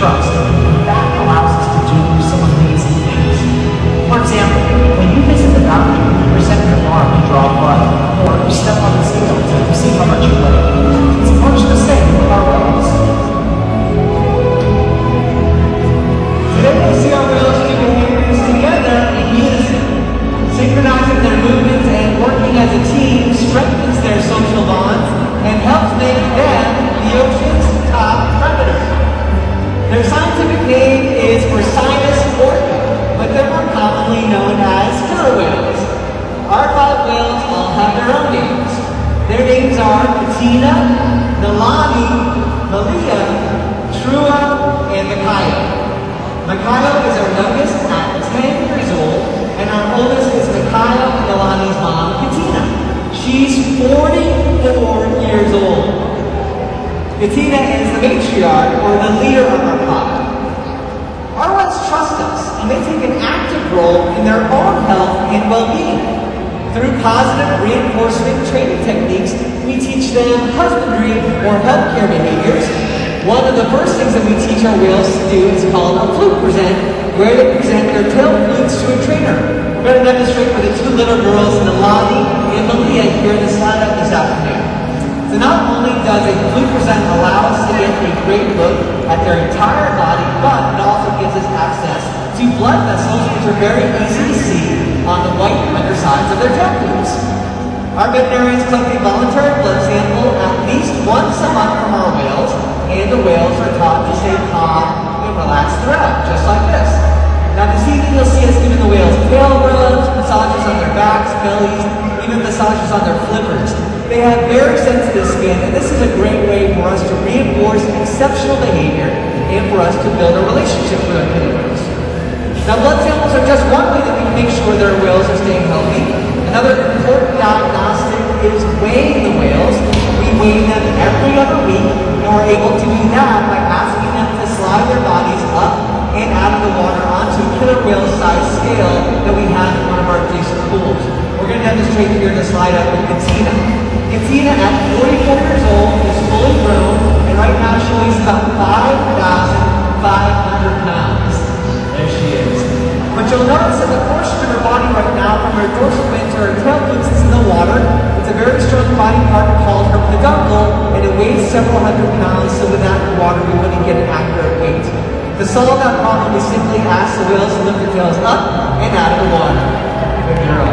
trust. That allows us to do some amazing things. For example, when you visit the doctor, you present your arm to draw blood, or you step on the scales to see how much you weigh. It's much the same with our whales. Today we see our whales do behaviors together in unison. Synchronizing their movements and working as a team strengthens their social bonds and helps make them the ocean's top predator. Their scientific name is Orca, but they're more commonly known as killer whales. Our 5 whales all have their own names. Their names are Katina, Nalani, Malia, Trua, and Makayo. Makayo is our youngest at 10 years old, and our oldest is Makayo and Nalani's mom, Katina. She's 44 years old. Katina is the matriarch, or the leader of our pod. Our whales trust us, and they take an active role in their own health and well-being. Through positive reinforcement training techniques, we teach them husbandry or healthcare behaviors. One of the first things that we teach our whales to do is called a flute present, where they present their tail flutes to a trainer. We're going to demonstrate for the 2 little girls, Nalani and Malia, here in the slide up this afternoon. So not only does a flute present allow us to get a great look at their entire body, but it also gives us access to blood vessels, which are very easy to see on the white undersides of their tail flutes. Our veterinarians collect a voluntary blood sample at least once a month from our whales, and the whales are taught to stay calm and relaxed throughout, just like this. Now this evening you'll see us giving the whales tail rubs, massages on their backs, bellies, even massages on their flippers. They have very sensitive skin, and this is a great way for us to reinforce exceptional behavior and for us to build a relationship with our killer whales. Now blood samples are just one way that we can make sure that our whales are staying healthy. Another important diagnostic is weighing the whales. We weigh them every other week, and we're able to do that by asking them to slide their bodies up and out of the water onto a killer whale size scale that we have in one of our adjacent pools. We're going to demonstrate here the slide up with Katina. Katina, at 44 years old, is fully grown, and right now she weighs about 5,500 pounds. There she is. But you'll notice that the portion of her body right now, from her dorsal fin to her tail flutes, is in the water. It's a very strong body part called her peduncle, and it weighs several hundred pounds, so without the water we wouldn't get an accurate weight. To solve that problem, we simply ask the whales to lift their tails up and out of the water. Good girl.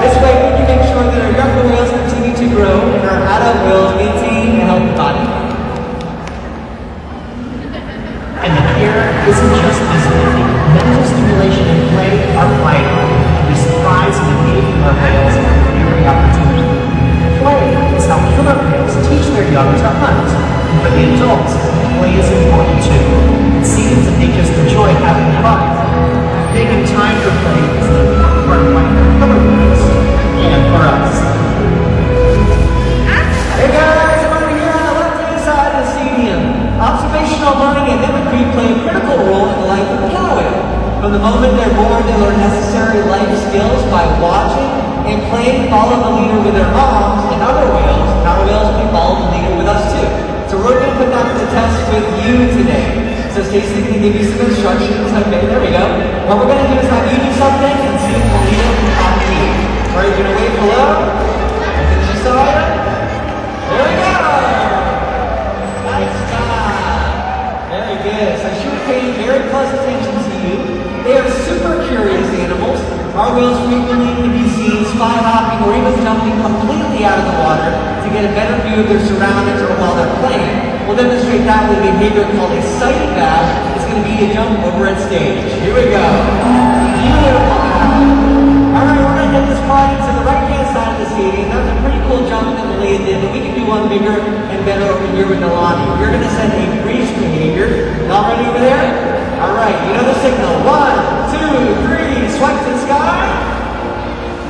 This way we can make sure that our younger whales continue to grow and our adult whales maintain a healthy body. And the cure isn't just physical. Mental stimulation and play are vital. We surprise and engage with our whales at every opportunity. Play is how killer whales teach their young to hunt. For the adults, play is important too. It seems that they just enjoy having fun. Making time for play is an important part of life for killer whales and for us. Hey guys, I'm over here on the left-hand side of the stadium. Observational learning and mimicry play a critical role in the life of a killer whale. From the moment they're born, they learn necessary life skills by watching and playing follow the leader with their moms and other whales, and our whales will follow the leader with us too. So we're going to put that to the test with you today. So Stacey can give you some instructions. Okay, there we go. What we're going to do is have you do something and see if the leader can copy you. Alright, you're going to wait below. And then this side. There we go! Nice job! Very good. So she was paying very close attention to you. They are super curious animals. Our whales frequently can be seen spy hopping or even jumping completely out of the water to get a better view of their surroundings or while they're playing. We'll demonstrate that with a behavior called a sighting bath. It's going to be a jump over at stage. Here we go. Beautiful. Alright, we're going to get this party to the right-hand side of the stadium. That was a pretty cool jump that Malia did, but we can do one bigger and better over here with Nalani. We're going to send a breach behavior. Y'all ready over there? Alright, you know the signal. 1, 2, 3, swipe to the sky.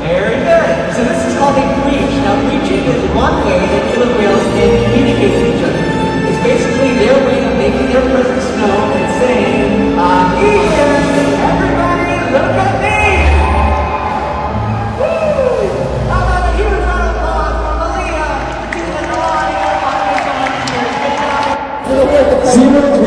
Very good. So this is called a breach. Now breaching is one way that killer whales can communicate with each other. It's basically their way of making their presence known and saying, I'm here, everybody look at me! Woo! How about a huge round of applause for Malia, Katina, and Nalani, and our audience on here. Good job.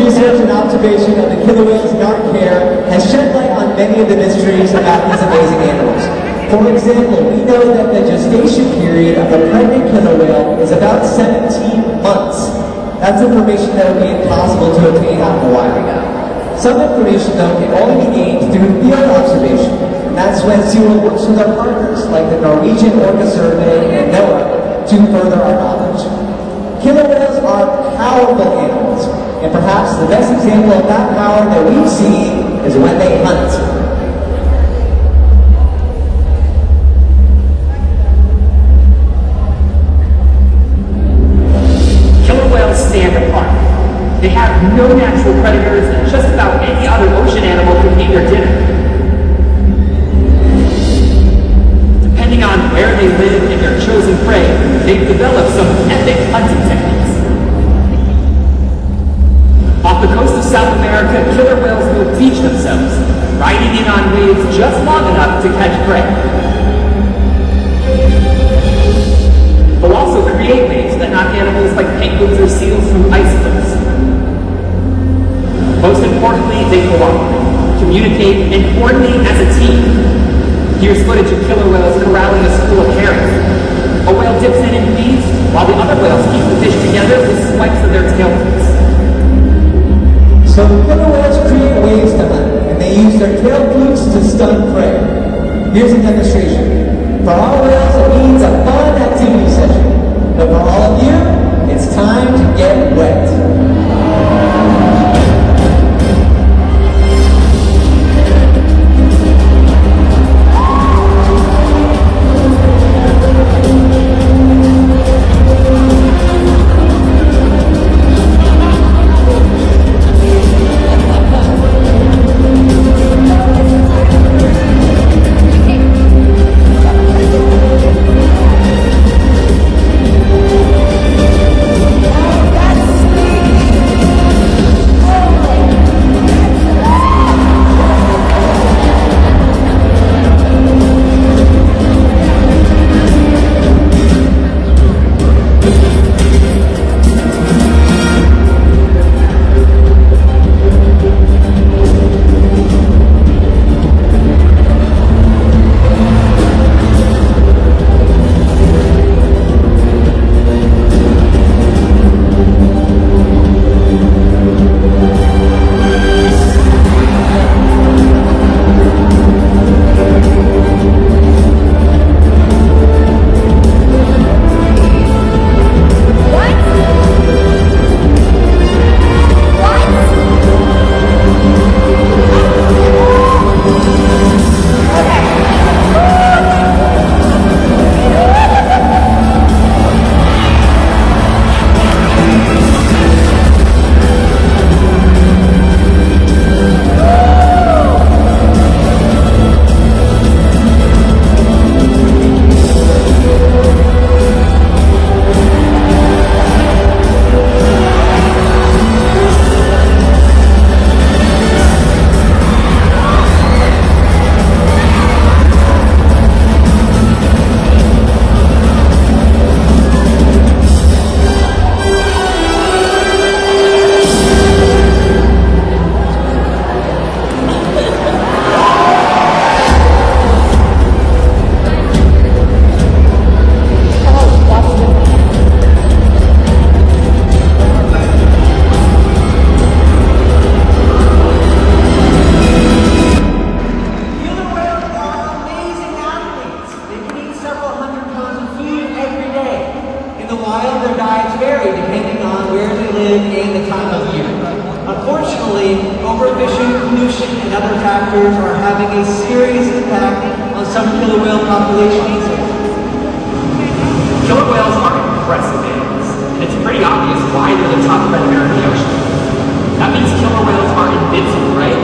research and observation of the killer whales in our care has shed light on many of the mysteries about these amazing animals. For example, we know that the gestation period of a pregnant killer whale is about 17 months. That's information that would be impossible to obtain out in the wild. Some information, though, can only be gained through field observation. And that's when SeaWorld works with our partners, like the Norwegian Orca Survey and NOAA, to further our knowledge. Killer whales are powerful animals, and perhaps the best example of that power that we've seen is when they hunt. Killer whales stand apart. They have no natural predators, and just about any other ocean animal can eat their dinner. Depending on where they live and their chosen prey, they've developed some epic hunting techniques. Off the coast of South America, killer whales will beach themselves, riding in on waves just long enough to catch prey. They'll also create waves that knock animals like penguins or seals from ice cliffs. Most importantly, they cooperate, communicate, and coordinate as a team. Here's footage of killer whales corralling a school of herons. A whale dips in and feeds, while the other whales keep the fish together with swipes of their tail fins. So killer whales create waves to hunt, and they use their tail flukes to stun prey. Here's a demonstration. For our whales, it means a fun activity session. But for all of you, it's time to get wet. Are having a serious impact on some killer whale populations. Killer whales are impressive animals, and it's pretty obvious why they're the top predator in the ocean. That means killer whales are invincible, right?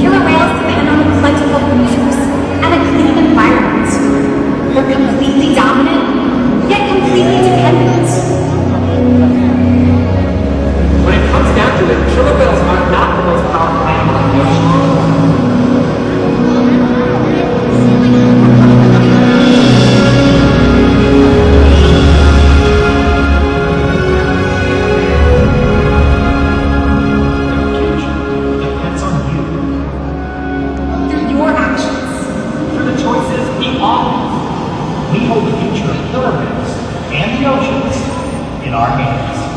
Killer whales depend on a plentiful resource and a clean environment. They're completely dominant, yet completely dependent. When it comes down to it, killer whales are not the most powerful animal in the ocean. our hands.